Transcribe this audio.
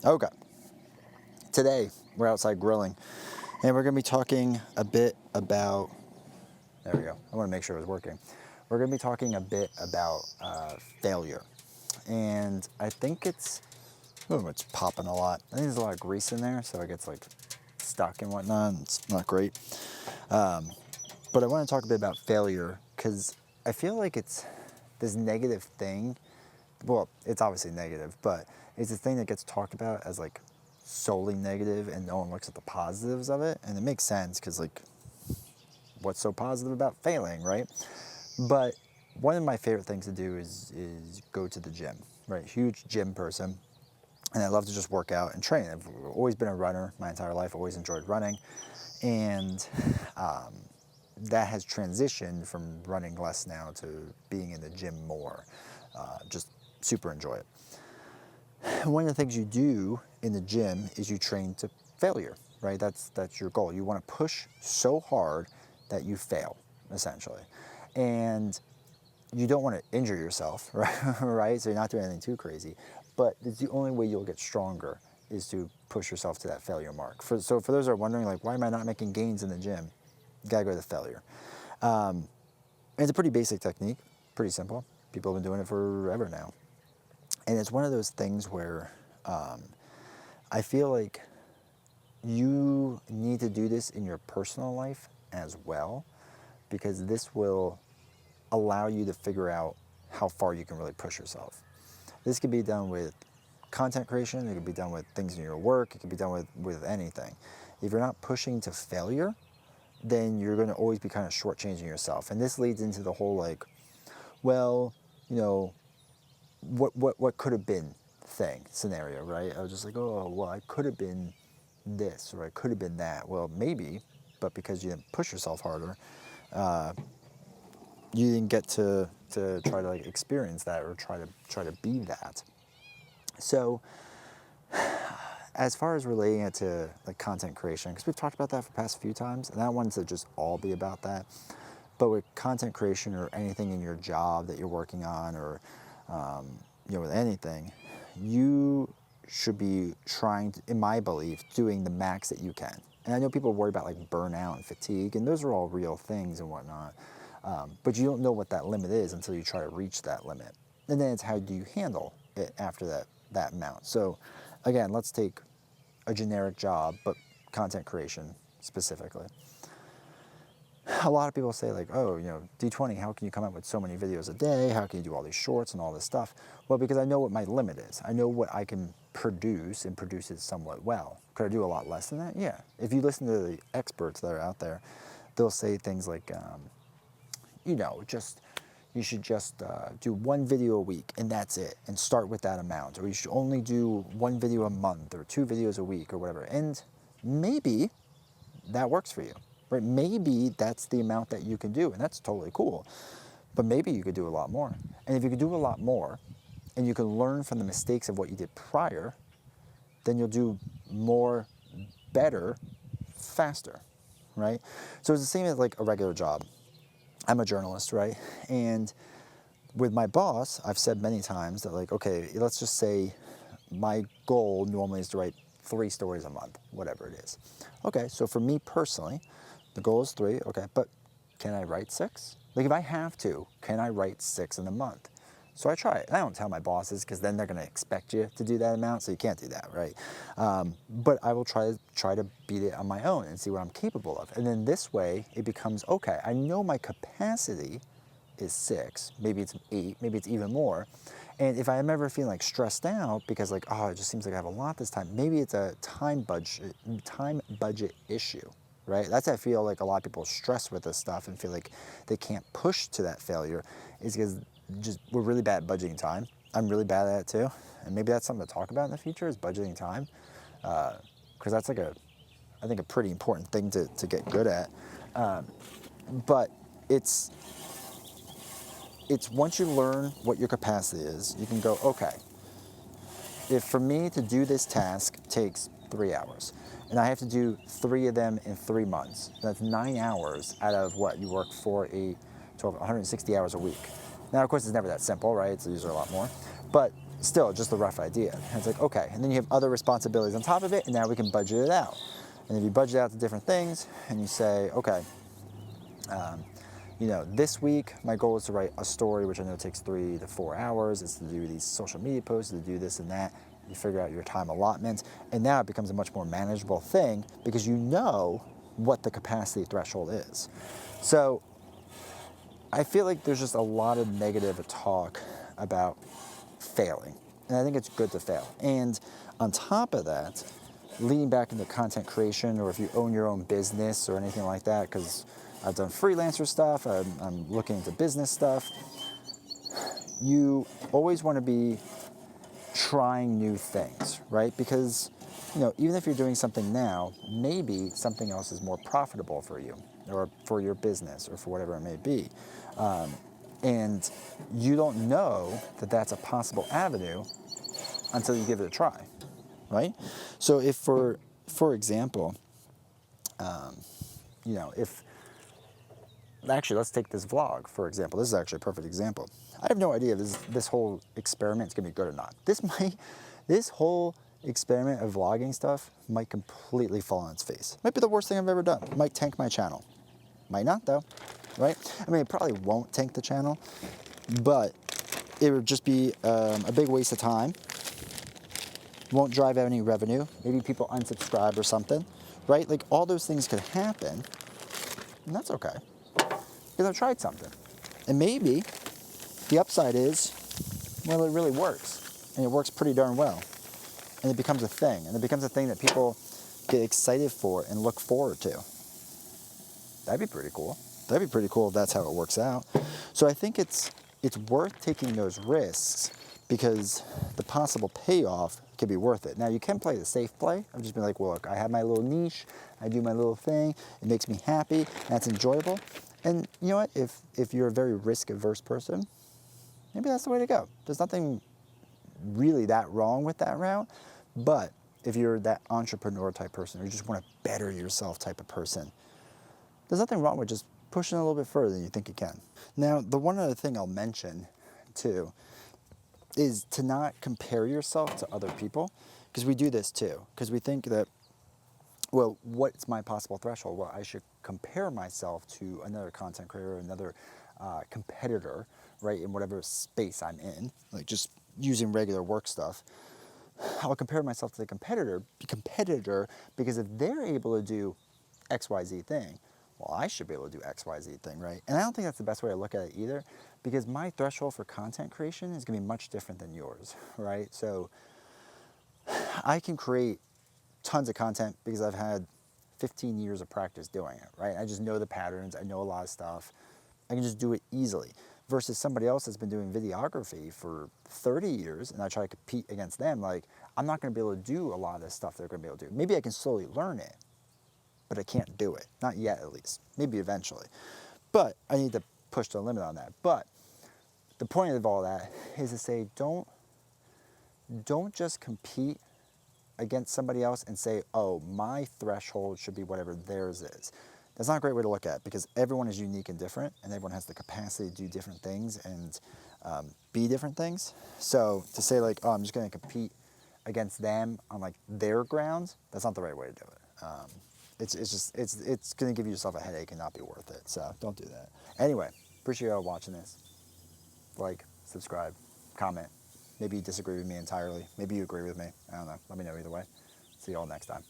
Okay, today we're outside grilling, and we're going to be talking a bit about, there we go, I want to make sure it was working. We're going to be talking a bit about failure, and I think it's popping a lot. I think there's a lot of grease in there, so it gets like stuck and whatnot. It's not great. But I want to talk a bit about failure because I feel like it's this negative thing. Well, it's obviously negative, but it's a thing that gets talked about as like solely negative, and no one looks at the positives of it. And it makes sense because like, what's so positive about failing, right? But one of my favorite things to do is go to the gym, right? Huge gym person. And I love to just work out and train. I've always been a runner my entire life, always enjoyed running. And that has transitioned from running less now to being in the gym more. Just super enjoy it. One of the things you do in the gym is you train to failure, right? That's your goal. You want to push so hard that you fail, essentially. And you don't want to injure yourself, right? So you're not doing anything too crazy. But it's the only way you'll get stronger is to push yourself to that failure mark. So for those who are wondering, like, why am I not making gains in the gym? You gotta go to the failure. And it's a pretty basic technique, pretty simple. People have been doing it forever now. And it's one of those things where I feel like you need to do this in your personal life as well, because this will allow you to figure out how far you can really push yourself. This could be done with content creation, it could be done with things in your work, it could be done with anything. If you're not pushing to failure, then you're going to always be kind of shortchanging yourself. And this leads into the whole like, well, you know, what could have been thing scenario, right? I was just like, oh, well, I could have been this or I could have been that. Well, maybe, but because you didn't push yourself harder, you didn't get to try to like experience that or try to be that. So as far as relating it to like content creation, because we've talked about that for the past few times, and I wanted to just all be about that. But with content creation or anything in your job that you're working on, or with anything, you should be trying to, in my belief, doing the max that you can. And I know people worry about like burnout and fatigue, and those are all real things and whatnot. But you don't know what that limit is until you try to reach that limit. And then it's how do you handle it after that amount. So again, let's take a generic job, but content creation specifically. A lot of people say like, oh, D20, how can you come up with so many videos a day? How can you do all these shorts and all this stuff? Well, because I know what my limit is. I know what I can produce and produce it somewhat well. Could I do a lot less than that? Yeah. If you listen to the experts that are out there, they'll say things like, you should just do one video a week and that's it, and start with that amount. Or you should only do one video a month or 2 videos a week or whatever. And maybe that works for you. Right? Maybe that's the amount that you can do, and that's totally cool. But maybe you could do a lot more. And if you could do a lot more, and you can learn from the mistakes of what you did prior, then you'll do more, better, faster, right? So it's the same as like a regular job. I'm a journalist, right? And with my boss, I've said many times that like, okay, let's just say my goal normally is to write 3 stories a month, whatever it is. Okay, so for me personally, the goal is 3, okay, but can I write 6? Like if I have to, can I write 6 in a month? So I try it. And I don't tell my bosses because then they're going to expect you to do that amount, so you can't do that, right? But I will try to beat it on my own and see what I'm capable of. And then this way, it becomes, okay, I know my capacity is 6, maybe it's 8, maybe it's even more. And if I'm ever feeling like stressed out because like, oh, it just seems like I have a lot this time, maybe it's a time budget issue. Right? That's how I feel like a lot of people stress with this stuff and feel like they can't push to that failure, is because we're really bad at budgeting time. I'm really bad at it too. And maybe that's something to talk about in the future, is budgeting time. Because that's like I think a pretty important thing to get good at. But it's once you learn what your capacity is, you can go, okay, if for me to do this task takes 3 hours, and I have to do 3 of them in 3 months, that's 9 hours out of what you work for 160 hours a week. Now, of course, it's never that simple, right? It's usually a lot more. But still just a rough idea. And it's like, okay, and then you have other responsibilities on top of it, and now we can budget it out. And if you budget out the different things, and you say, okay, this week my goal is to write a story, which I know takes 3 to 4 hours. It's to do these social media posts, to do this and that. You figure out your time allotment, and now it becomes a much more manageable thing because you know what the capacity threshold is. So I feel like there's just a lot of negative talk about failing, and I think it's good to fail. And on top of that, leaning back into content creation, or if you own your own business or anything like that, because I've done freelancer stuff, I'm looking into business stuff, you always want to be trying new things, right? Because, even if you're doing something now, maybe something else is more profitable for you or for your business or for whatever it may be. And you don't know that that's a possible avenue until you give it a try, right? So if for example, if, actually, let's take this vlog, for example. This is actually a perfect example. I have no idea if this whole experiment is going to be good or not. This whole experiment of vlogging stuff might completely fall on its face. Might be the worst thing I've ever done. Might tank my channel. Might not, though, right? I mean, it probably won't tank the channel, but it would just be a big waste of time. Won't drive any revenue. Maybe people unsubscribe or something, right? Like, all those things could happen, and that's okay. Because I've tried something. And maybe the upside is, well, it really works. And it works pretty darn well. And it becomes a thing. And it becomes a thing that people get excited for and look forward to. That'd be pretty cool. That'd be pretty cool if that's how it works out. So I think it's worth taking those risks because the possible payoff could be worth it. Now, you can play the safe play. I've just been like, well, look, I have my little niche. I do my little thing. It makes me happy. That's enjoyable. And you know what? If you're a very risk-averse person, maybe that's the way to go. There's nothing really that wrong with that route. But if you're that entrepreneur type person or you just want to better yourself type of person, there's nothing wrong with just pushing a little bit further than you think you can. Now, the one other thing I'll mention, too, is to not compare yourself to other people, because we do this, too. Because we think that, well, what's my possible threshold? Well, I should compare myself to another content creator, another competitor, right, in whatever space I'm in, like just using regular work stuff. I'll compare myself to the competitor because if they're able to do XYZ thing, well, I should be able to do XYZ thing, right? And I don't think that's the best way to look at it either, because my threshold for content creation is going to be much different than yours, right? So I can create tons of content because I've had 15 years of practice doing it, right? I just know the patterns. I know a lot of stuff. I can just do it easily. Versus somebody else that's been doing videography for 30 years and I try to compete against them, like, I'm not going to be able to do a lot of this stuff they're going to be able to do. Maybe I can slowly learn it, but I can't do it. Not yet, at least. Maybe eventually. But I need to push the limit on that. But the point of all that is to say, don't just compete against somebody else and say, oh, my threshold should be whatever theirs is. That's not a great way to look at it because everyone is unique and different and everyone has the capacity to do different things and be different things. So to say like, oh, I'm just going to compete against them on like their grounds, that's not the right way to do it. It's going to give yourself a headache and not be worth it. So don't do that. Anyway, appreciate you all watching this. Like, subscribe, comment. Maybe you disagree with me entirely. Maybe you agree with me. I don't know. Let me know either way. See you all next time.